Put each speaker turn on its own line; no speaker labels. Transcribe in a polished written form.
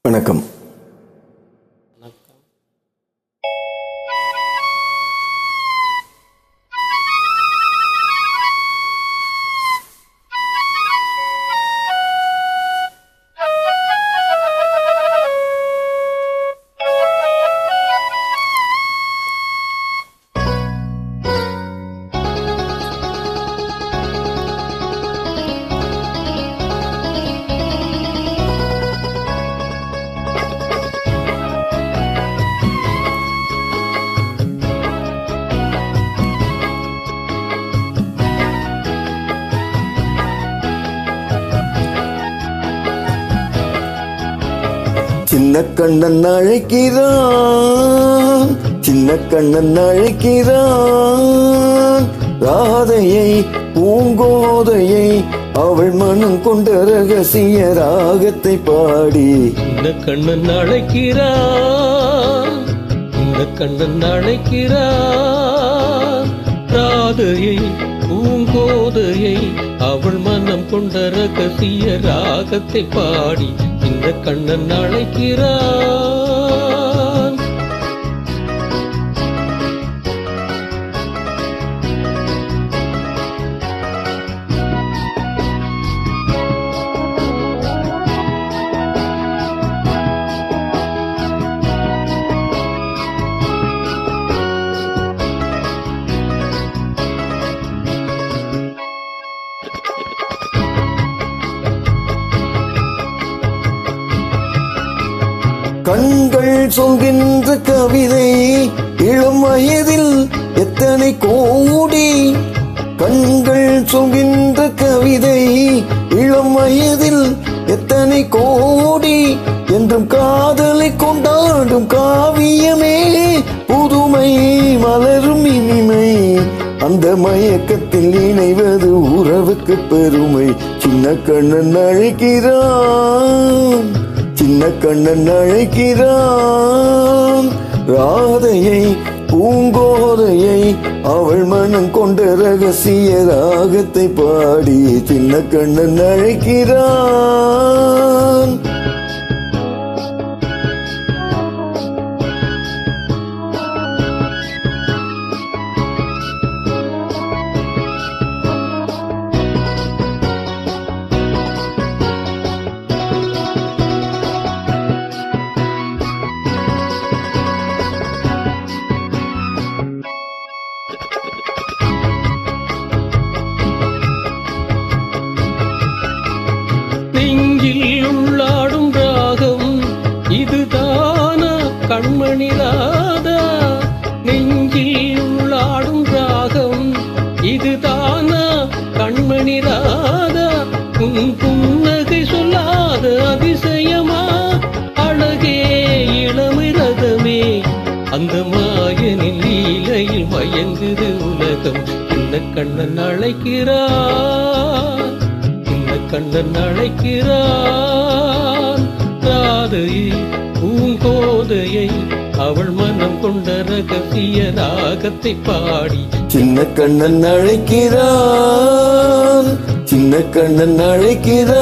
வணக்கம். சின்ன கண்ணன் அழைக்கிறான், சின்ன கண்ணன் அழைக்கிறான். ராதையை பூங்கோதையை அவள் மனம் கொண்ட ரகசிய ராகத்தை பாடி.
இந்த கண்ணன் அழைக்கிறான், இந்த கண்ணன் அழைக்கிறான். ராதையை பூங்கோதையை அவள் மனம் கொண்ட ரகசிய ராகத்தை பாடி. இந்த கண்ணன் அழைக்கிறான்.
கண்கள் சொல்கின்ற கவிதை இளம் வயதில் எத்தனை கோடி. கண்கள் சொல்கின்ற கவிதை இளம் வயதில் எத்தனை கோடி. என்றும் காதலை கொண்டாடும் காவியமே புதுமை மலரும் இனிமை. அந்த மயக்கத்தில் இணைவது உறவுக்கு பெருமை. சின்ன கண்ணன் அழைக்கிறான், சின்ன கண்ணன் அழைக்கிறான். ராதையை பூங்கோதையை அவள் மனம் கொண்ட ரகசிய ராகத்தை பாடி. சின்ன கண்ணன் அழைக்கிறான்.
நெஞ்சில் உள்ளாடும் ராகம் இதுதானா கண்மணி ராதா. நெஞ்சில் உள்ளாடும் ராகம் இதுதானா கண்மணி ராதா. உன் புன்னகை சொல்லாத அதிசயமா அழகே இளமை ரதமே. அந்த மாயனின் லீலையில் மயங்குது உலகம். இந்த கண்ணன் அழைக்கிறான், இந்த கண்ணன் அழைக்கிறான். ராதையை பூங்கோதையை அவள் மனம் கொண்ட ரகசிய ராகத்தை பாடி.
சின்ன கண்ணன் அழைக்கிறான், சின்ன கண்ணன் அழைக்கிறான்.